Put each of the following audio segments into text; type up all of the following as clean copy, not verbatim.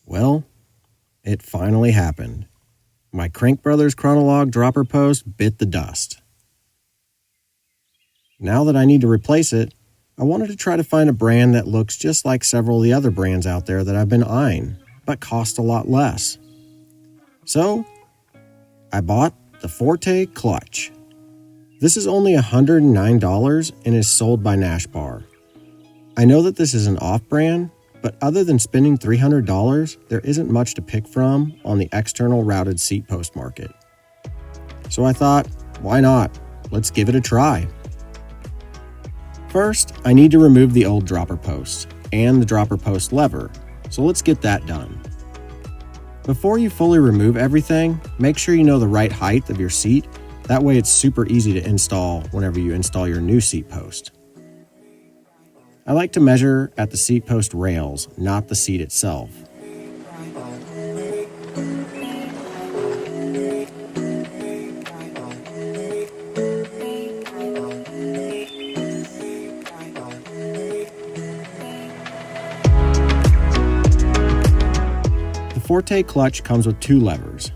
Well, it finally happened. My Crank Brothers Chronologue dropper post bit the dust. Now that I need to replace it, I wanted to try to find a brand that looks just like several of the other brands out there that I've been eyeing, but cost a lot less. So, I bought the FORTE clutch. This is only $109 and is sold by Nash Bar. I know that this is an off-brand, but other than spending $300, there isn't much to pick from on the external routed seat post market. So I thought, why not? Let's give it a try. First, I need to remove the old dropper post and the dropper post lever, so let's get that done. Before you fully remove everything, make sure you know the right height of your seat. That way it's super easy to install whenever you install your new seat post. I like to measure at the seat post rails, not the seat itself. The FORTE clutch comes with 2 levers.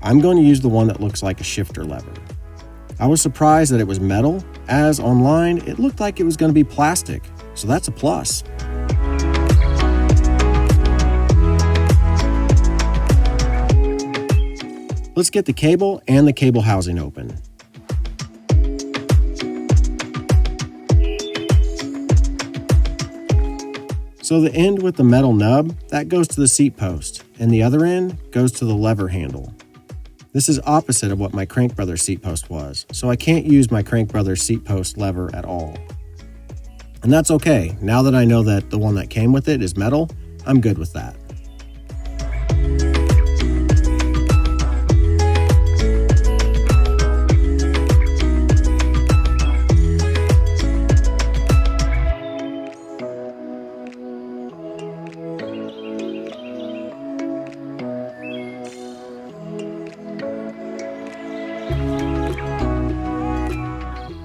I'm going to use the one that looks like a shifter lever. I was surprised that it was metal, as online it looked like it was going to be plastic. So that's a plus. Let's get the cable and the cable housing open. So the end with the metal nub, that goes to the seat post, and the other end goes to the lever handle. This is opposite of what my Crank Brothers seat post was, so I can't use my Crank Brothers seat post lever at all. And that's okay. Now that I know that the one that came with it is metal, I'm good with that.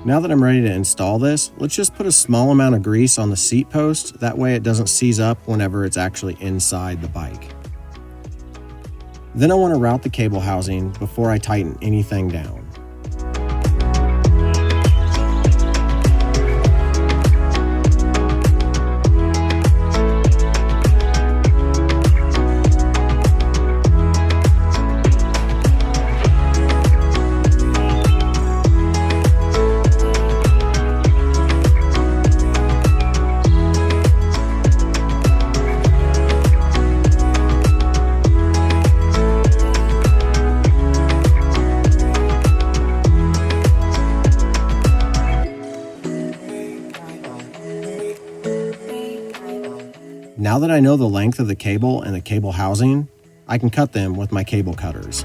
Now that I'm ready to install this, let's just put a small amount of grease on the seat post, that way it doesn't seize up whenever it's actually inside the bike. Then I want to route the cable housing before I tighten anything down. Now that I know the length of the cable and the cable housing, I can cut them with my cable cutters.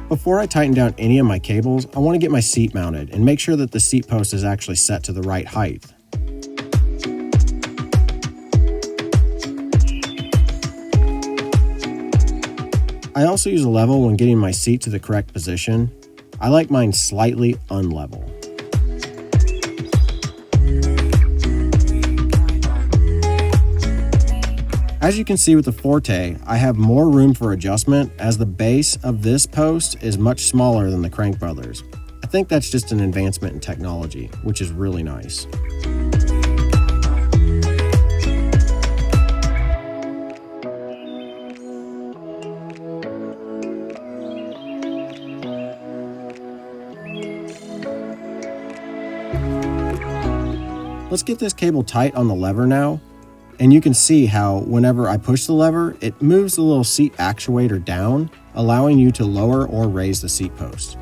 Before I tighten down any of my cables, I want to get my seat mounted and make sure that the seat post is actually set to the right height. I also use a level when getting my seat to the correct position. I like mine slightly unlevel. As you can see with the FORTE, I have more room for adjustment as the base of this post is much smaller than the Crank Brothers. I think that's just an advancement in technology, which is really nice. Let's get this cable tight on the lever now, and you can see how whenever I push the lever, it moves the little seat actuator down, allowing you to lower or raise the seat post.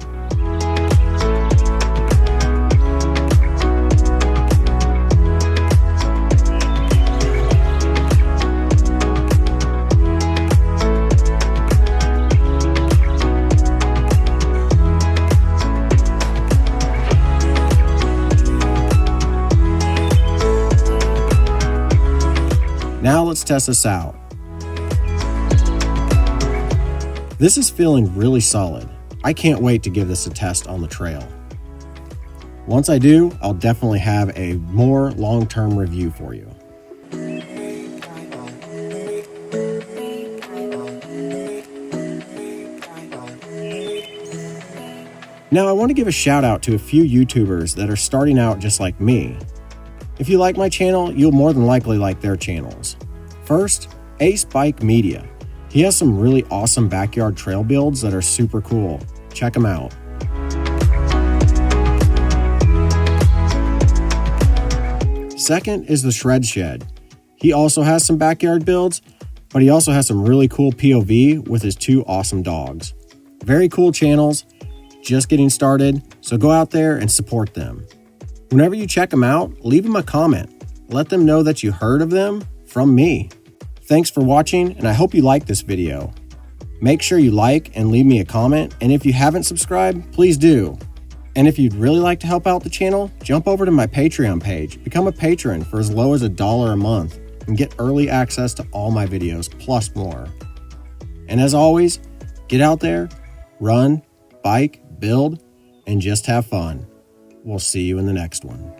Now let's test this out. This is feeling really solid. I can't wait to give this a test on the trail. Once I do, I'll definitely have a more long-term review for you. Now I want to give a shout out to a few YouTubers that are starting out just like me. If you like my channel, you'll more than likely like their channels. First, Ace Bike Media. He has some really awesome backyard trail builds that are super cool. Check him out. Second is the Shred Shed. He also has some backyard builds, but he also has some really cool POV with his 2 awesome dogs. Very cool channels, just getting started, so go out there and support them. Whenever you check them out, leave them a comment. Let them know that you heard of them from me. Thanks for watching, and I hope you liked this video. Make sure you like and leave me a comment, and if you haven't subscribed, please do. And if you'd really like to help out the channel, jump over to my Patreon page, become a patron for as low as $1 a month, and get early access to all my videos, plus more. And as always, get out there, run, bike, build, and just have fun. We'll see you in the next one.